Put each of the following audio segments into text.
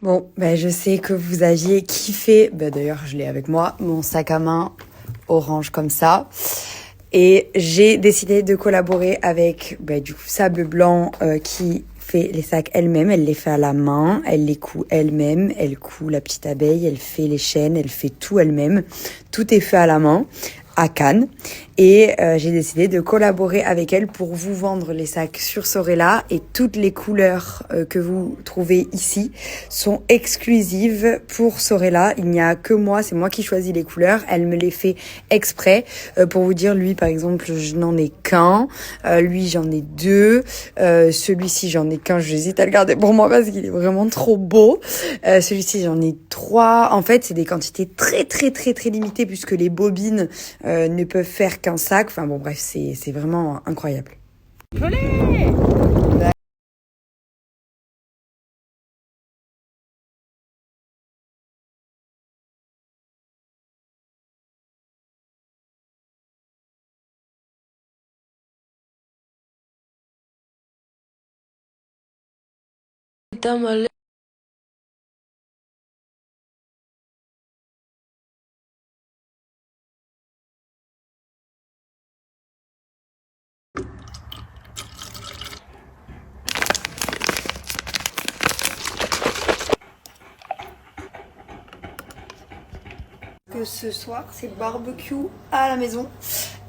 Bon, je sais que vous aviez kiffé, d'ailleurs je l'ai avec moi, mon sac à main orange comme ça. Et j'ai décidé de collaborer avec du coup Sable Blanc qui fait les sacs elle-même. Elle les fait à la main, elle les coud elle-même, elle coud la petite abeille, elle fait les chaînes, elle fait tout elle-même. Tout est fait à la main à Cannes. Et j'ai décidé de collaborer avec elle pour vous vendre les sacs sur Sorella, et toutes les couleurs que vous trouvez ici sont exclusives pour Sorella. Il n'y a que moi, c'est moi qui choisis les couleurs. Elle me les fait exprès. Pour vous dire, lui par exemple, je n'en ai qu'un. Lui j'en ai deux. Celui-ci j'en ai qu'un. J'hésite à le garder pour moi parce qu'il est vraiment trop beau. Celui-ci j'en ai trois. En fait, c'est des quantités très très très très limitées puisque les bobines ne peuvent faire qu'un sac. Enfin bon, bref, c'est vraiment incroyable. Que ce soir c'est barbecue à la maison,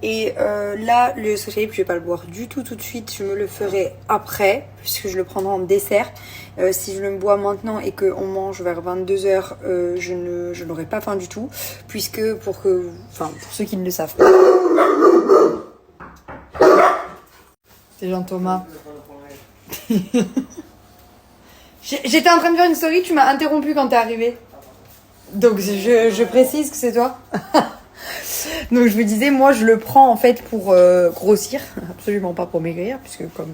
et là le sochalier je vais pas le boire du tout tout de suite, je me le ferai après puisque je le prendrai en dessert. Si je le bois maintenant et qu'on mange vers 22h, je n'aurai pas faim du tout, puisque pour ceux qui ne le savent pas, c'est Jean-Thomas. J'étais en train de faire une story, tu m'as interrompu quand t'es arrivé. Donc je précise que c'est toi. Donc je me disais, moi je le prends en fait pour grossir, absolument pas pour maigrir, puisque comme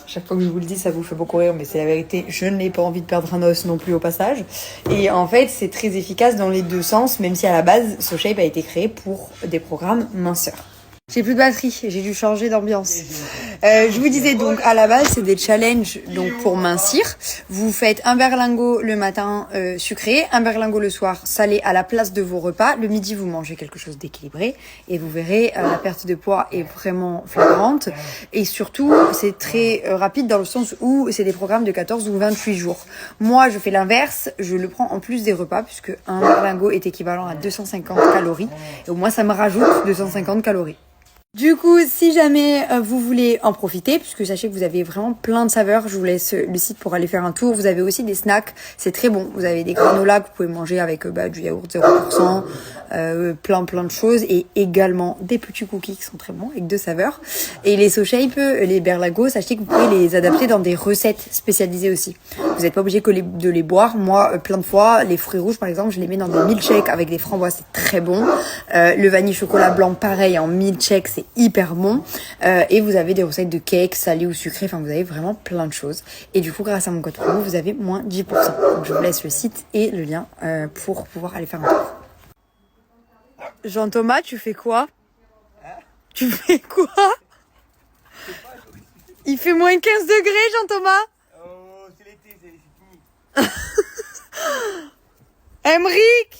chaque fois que je vous le dis ça vous fait beaucoup rire, mais c'est la vérité, je n'ai pas envie de perdre un os non plus au passage. Et en fait c'est très efficace dans les deux sens, même si à la base SoShape a été créé pour des programmes minceurs. J'ai plus de batterie, j'ai dû changer d'ambiance. Je vous disais donc, à la base, c'est des challenges donc pour mincir. Vous faites un berlingot le matin sucré, un berlingot le soir salé à la place de vos repas. Le midi, vous mangez quelque chose d'équilibré et vous verrez, la perte de poids est vraiment flagrante. Et surtout, c'est très rapide dans le sens où c'est des programmes de 14 ou 28 jours. Moi, je fais l'inverse, je le prends en plus des repas puisque un berlingot est équivalent à 250 calories. Et au moins, ça me rajoute 250 calories. Du coup, si jamais vous voulez en profiter, puisque sachez que vous avez vraiment plein de saveurs, je vous laisse le site pour aller faire un tour. Vous avez aussi des snacks, c'est très bon. Vous avez des granolas que vous pouvez manger avec du yaourt 0%, plein de choses, et également des petits cookies qui sont très bons avec deux saveurs. Et les SoShape, les berlingots, sachez que vous pouvez les adapter dans des recettes spécialisées aussi. Vous n'êtes pas obligé de les boire. Moi, plein de fois, les fruits rouges par exemple, je les mets dans des milkshakes avec des framboises, c'est très bon. Le vanille chocolat blanc, pareil, en milkshake, c'est hyper bon. Et vous avez des recettes de cake, salé ou sucré, enfin vous avez vraiment plein de choses. Et du coup, grâce à mon code promo, vous avez moins 10%. Donc je vous laisse le site et le lien pour pouvoir aller faire un tour. Jean-Thomas, tu fais quoi? Tu fais quoi? Il fait moins 15 degrés, Jean-Thomas. Oh, c'est l'été, c'est fini. Emric!